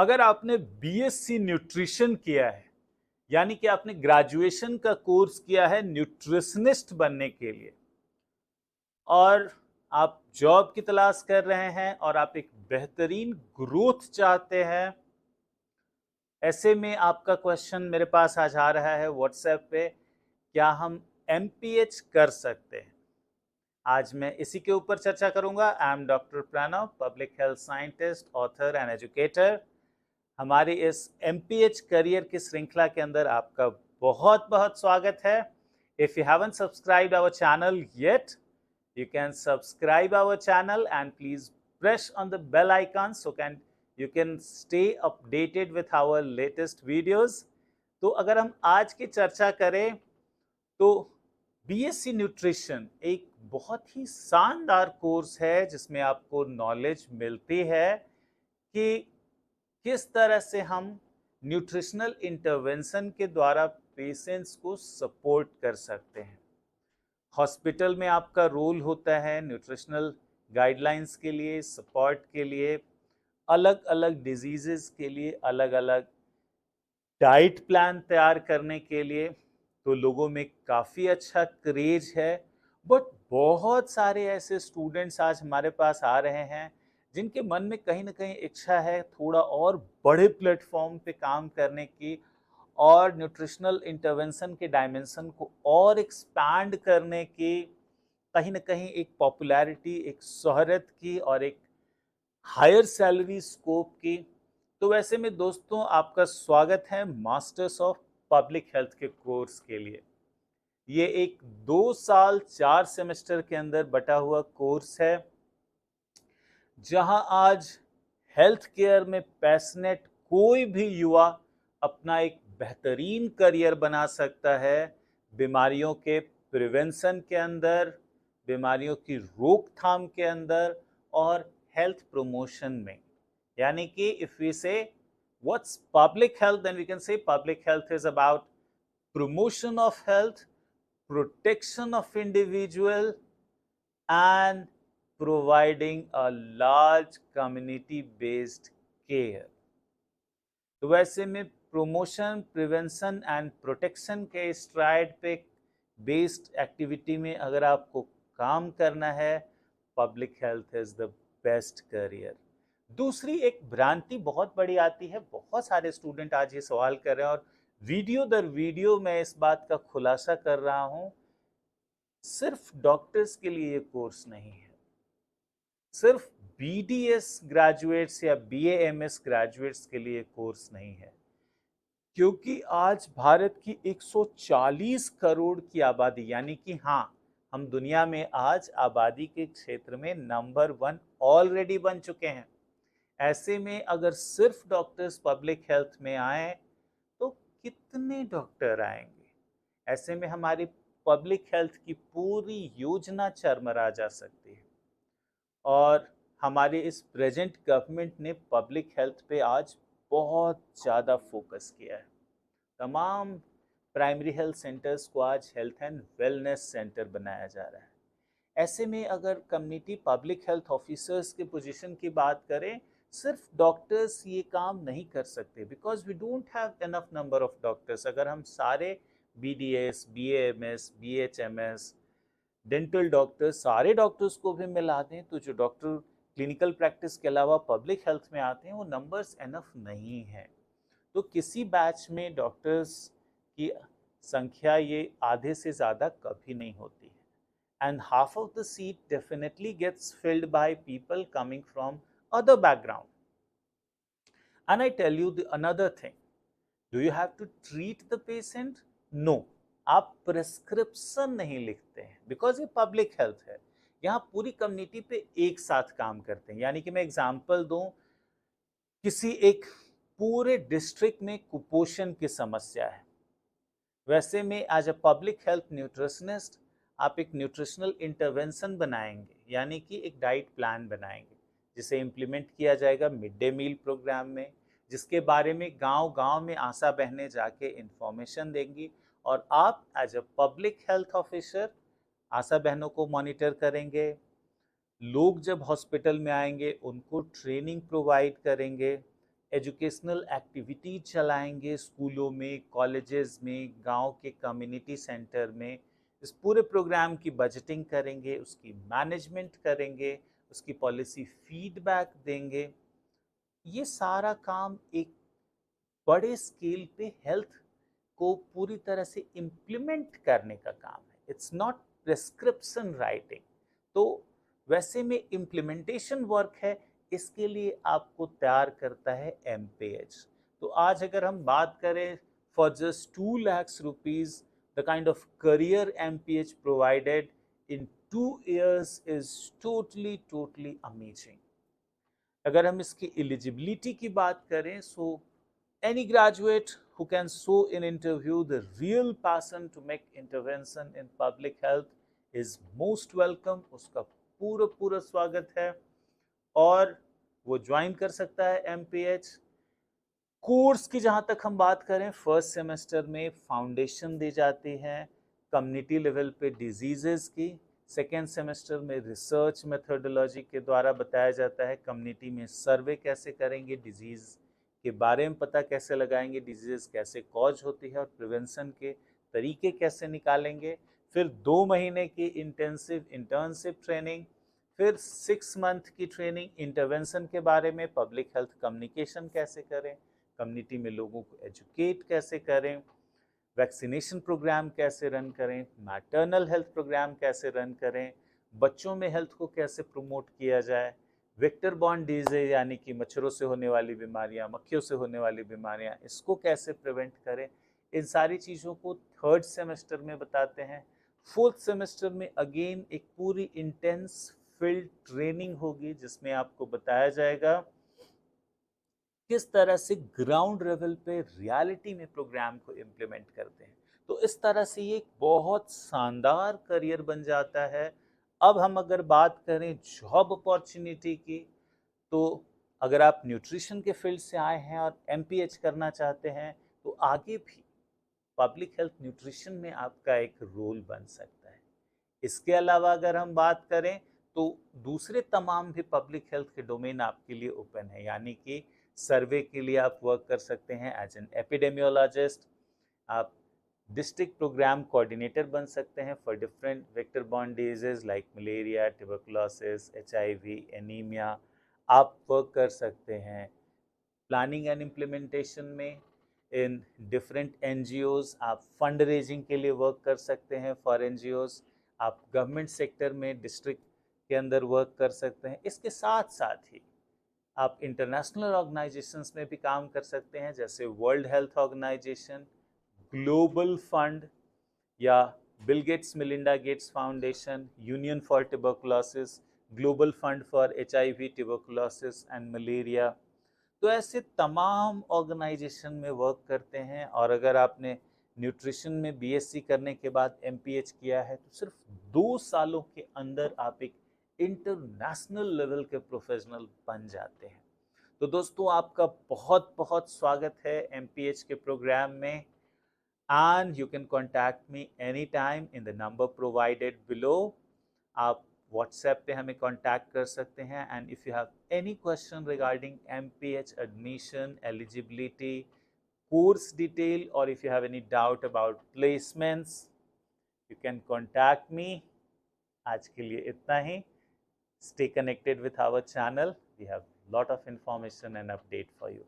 अगर आपने BSc nutrition किया है, यानी कि आपने ग्रेजुएशन का कोर्स किया है न्यूट्रिशनिस्ट बनने के लिए, और आप जॉब की तलाश कर रहे हैं और आप एक बेहतरीन ग्रोथ चाहते हैं, ऐसे में आपका क्वेश्चन मेरे पास आज आ रहा है व्हाट्सएप पे, क्या हम एमपीएच कर सकते हैं? आज मैं इसी के ऊपर चर्चा करूंगा। I am doctor Pranav, public health scientist, author and educator. हमारी इस एमपीएच करियर की श्रृंखला के अंदर आपका बहुत बहुत स्वागत है। If you haven't subscribed our channel yet, you can subscribe our channel and please press on the bell icon so you can stay updated with our latest videos। तो अगर हम आज की चर्चा करें तो बीएससी न्यूट्रिशन एक बहुत ही शानदार कोर्स है जिसमें आपको नॉलेज मिलती है कि किस तरह से हम न्यूट्रिशनल इंटरवेंशन के द्वारा पेशेंट्स को सपोर्ट कर सकते हैं। हॉस्पिटल में आपका रोल होता है न्यूट्रिशनल गाइडलाइंस के लिए, सपोर्ट के लिए, अलग अलग डिजीजेस के लिए अलग अलग डाइट प्लान तैयार करने के लिए। तो लोगों में काफ़ी अच्छा क्रेज है, बट बहुत सारे ऐसे स्टूडेंट्स आज हमारे पास आ रहे हैं जिनके मन में कहीं ना कहीं इच्छा है थोड़ा और बड़े प्लेटफॉर्म पे काम करने की, और न्यूट्रिशनल इंटरवेंशन के डायमेंशन को और एक्सपैंड करने की, कहीं ना कहीं एक पॉपुलैरिटी, एक शोहरत की और एक हायर सैलरी स्कोप की। तो वैसे में दोस्तों आपका स्वागत है मास्टर्स ऑफ पब्लिक हेल्थ के कोर्स के लिए। ये एक 2 साल 4 सेमेस्टर के अंदर बटा हुआ कोर्स है जहां आज हेल्थ केयर में पैशनेट कोई भी युवा अपना एक बेहतरीन करियर बना सकता है बीमारियों के प्रिवेंशन के अंदर, बीमारियों की रोकथाम के अंदर और हेल्थ प्रमोशन में। यानी कि if we say what's public health, then we can say public health is about promotion of health, protection of individual and providing a large community based care। तो वैसे में प्रमोशन, प्रिवेंशन एंड प्रोटेक्शन के STRIDE पे based activity में अगर आपको काम करना है, public health is the best career. दूसरी एक भ्रांति बहुत बड़ी आती है, बहुत सारे स्टूडेंट आज ये सवाल कर रहे हैं और वीडियो दर वीडियो मैं इस बात का खुलासा कर रहा हूं, सिर्फ डॉक्टर्स के लिए ये कोर्स नहीं है, सिर्फ बीडीएस ग्रेजुएट्स या बीएएमएस ग्रेजुएट्स के लिए कोर्स नहीं है, क्योंकि आज भारत की 140 करोड़ की आबादी, यानी कि हाँ, हम दुनिया में आज आबादी के क्षेत्र में नंबर 1 ऑलरेडी बन चुके हैं। ऐसे में अगर सिर्फ डॉक्टर्स पब्लिक हेल्थ में आए तो कितने डॉक्टर आएंगे? ऐसे में हमारी पब्लिक हेल्थ की पूरी योजना चरमरा जा सकती है। और हमारे इस प्रेजेंट गवर्नमेंट ने पब्लिक हेल्थ पे आज बहुत ज़्यादा फोकस किया है। तमाम प्राइमरी हेल्थ सेंटर्स को आज हेल्थ एंड वेलनेस सेंटर बनाया जा रहा है। ऐसे में अगर कम्युनिटी पब्लिक हेल्थ ऑफिसर्स के पोजीशन की बात करें, सिर्फ डॉक्टर्स ये काम नहीं कर सकते, because we don't have enough number of doctors. अगर हम सारे BDS, BAMS, BHMS, dental doctors, सारे डॉक्टर्स को भी मिला दें तो जो डॉक्टर क्लिनिकल प्रैक्टिस के अलावा पब्लिक हेल्थ में आते हैं वो नंबर्स एनफ नहीं है। तो किसी बैच में डॉक्टर्स की संख्या ये आधे से ज़्यादा कभी नहीं होती है, and half of the seat definitely gets filled by people coming from other background। And I tell you another thing, do you have to treat the patient? No, आप प्रिस्क्रिप्शन नहीं लिखते हैं, बिकॉज ये पब्लिक हेल्थ है। यहाँ पूरी community पे एक साथ काम करते हैं। यानी कि मैं एग्जांपल दूं, किसी एक पूरे डिस्ट्रिक्ट में कुपोषण की समस्या है, वैसे में as a public health nutritionist आप एक न्यूट्रिशनल इंटरवेंशन बनाएंगे, यानी कि एक डाइट प्लान बनाएंगे जिसे इम्प्लीमेंट किया जाएगा मिड डे मील प्रोग्राम में, जिसके बारे में गांव-गांव में आशा बहनें जाके इंफॉर्मेशन देंगी और आप as a public health officer ASHA बहनों को मॉनिटर करेंगे। लोग जब हॉस्पिटल में आएंगे उनको ट्रेनिंग प्रोवाइड करेंगे, एजुकेशनल एक्टिविटी चलाएंगे स्कूलों में, कॉलेजेस में, गांव के कम्युनिटी सेंटर में। इस पूरे प्रोग्राम की बजटिंग करेंगे, उसकी मैनेजमेंट करेंगे, उसकी पॉलिसी फीडबैक देंगे। ये सारा काम एक बड़े स्केल पे हेल्थ को पूरी तरह से इम्प्लीमेंट करने का काम है। It's not prescription writing. तो वैसे में इम्प्लीमेंटेशन वर्क है, इसके लिए आपको तैयार करता है एमपीएच। तो आज अगर हम बात करें, for just 2 lakhs rupees the kind of career MPH provided in 2 years is totally amazing। अगर हम इसकी एलिजिबिलिटी की बात करें, सो any graduate who can show in interview the real passion to make intervention in public health is most welcome। उसका पूरा स्वागत है और वो ज्वाइन कर सकता है एमपीएच। कोर्स की जहां तक हम बात करें, फर्स्ट सेमेस्टर में फाउंडेशन दी जाती है कम्युनिटी लेवल पे डिजीजेस की। सेकेंड सेमेस्टर में रिसर्च मेथोडोलॉजी के द्वारा बताया जाता है कम्युनिटी में सर्वे कैसे करेंगे, डिजीज के बारे में पता कैसे लगाएंगे, डिजीज कैसे कॉज होती है और प्रिवेंशन के तरीके कैसे निकालेंगे। फिर 2 महीने की इंटेंसिव इंटर्नशिप ट्रेनिंग, फिर 6 मंथ की ट्रेनिंग इंटरवेंशन के बारे में, पब्लिक हेल्थ कम्युनिकेशन कैसे करें, कम्युनिटी में लोगों को एजुकेट कैसे करें, वैक्सीनेशन प्रोग्राम कैसे रन करें, मैटरनल हेल्थ प्रोग्राम कैसे रन करें, बच्चों में हेल्थ को कैसे प्रमोट किया जाए, वेक्टर बॉर्न डिजीज यानी कि मच्छरों से होने वाली बीमारियां, मक्खियों से होने वाली बीमारियां, इसको कैसे प्रिवेंट करें। इन सारी चीज़ों को थर्ड सेमेस्टर में बताते हैं। फोर्थ सेमेस्टर में अगेन एक पूरी इंटेंस फील्ड ट्रेनिंग होगी जिसमें आपको बताया जाएगा किस तरह से ग्राउंड लेवल पे रियलिटी में प्रोग्राम को इम्प्लीमेंट करते हैं। तो इस तरह से ये एक बहुत शानदार करियर बन जाता है। अब हम अगर बात करें जॉब अपॉर्चुनिटी की, तो अगर आप न्यूट्रिशन के फील्ड से आए हैं और एमपीएच करना चाहते हैं, तो आगे भी पब्लिक हेल्थ न्यूट्रिशन में आपका एक रोल बन सकता है। इसके अलावा अगर हम बात करें, तो दूसरे तमाम भी पब्लिक हेल्थ के डोमेन आपके लिए ओपन है, यानी कि सर्वे के लिए आप वर्क कर सकते हैं एज एन एपिडेमियोलॉजिस्ट। आप डिस्ट्रिक्ट प्रोग्राम कोऑर्डिनेटर बन सकते हैं for different vector borne diseases like malaria, tuberculosis, HIV, anaemia. आप वर्क कर सकते हैं प्लानिंग एंड इम्प्लीमेंटेशन में इन डिफरेंट एनजीओज। आप फंड रेजिंग के लिए वर्क कर सकते हैं फॉर एनजीओज। आप गवर्नमेंट सेक्टर में डिस्ट्रिक्ट के अंदर वर्क कर सकते हैं। इसके साथ साथ ही आप इंटरनेशनल ऑर्गेनाइजेशंस में भी काम कर सकते हैं, जैसे world health organization, global fund या Bill Gates Melinda Gates foundation, union for tuberculosis, global fund for HIV, tuberculosis and malaria. तो ऐसे तमाम ऑर्गेनाइजेशन में वर्क करते हैं। और अगर आपने न्यूट्रिशन में बीएससी करने के बाद एमपीएच किया है, तो सिर्फ 2 सालों के अंदर आप एक इंटरनेशनल लेवल के प्रोफेशनल बन जाते हैं। तो दोस्तों, आपका बहुत बहुत स्वागत है एमपीएच के प्रोग्राम में। And you can contact me any time in the number provided below. आप व्हाट्सएप पे हमें कांटेक्ट कर सकते हैं। And if you have any question regarding MPH admission, eligibility, course detail, और if you have any doubt about placements, you can contact me. आज के लिए इतना ही। Stay connected with our channel. We have lot of information and update for you.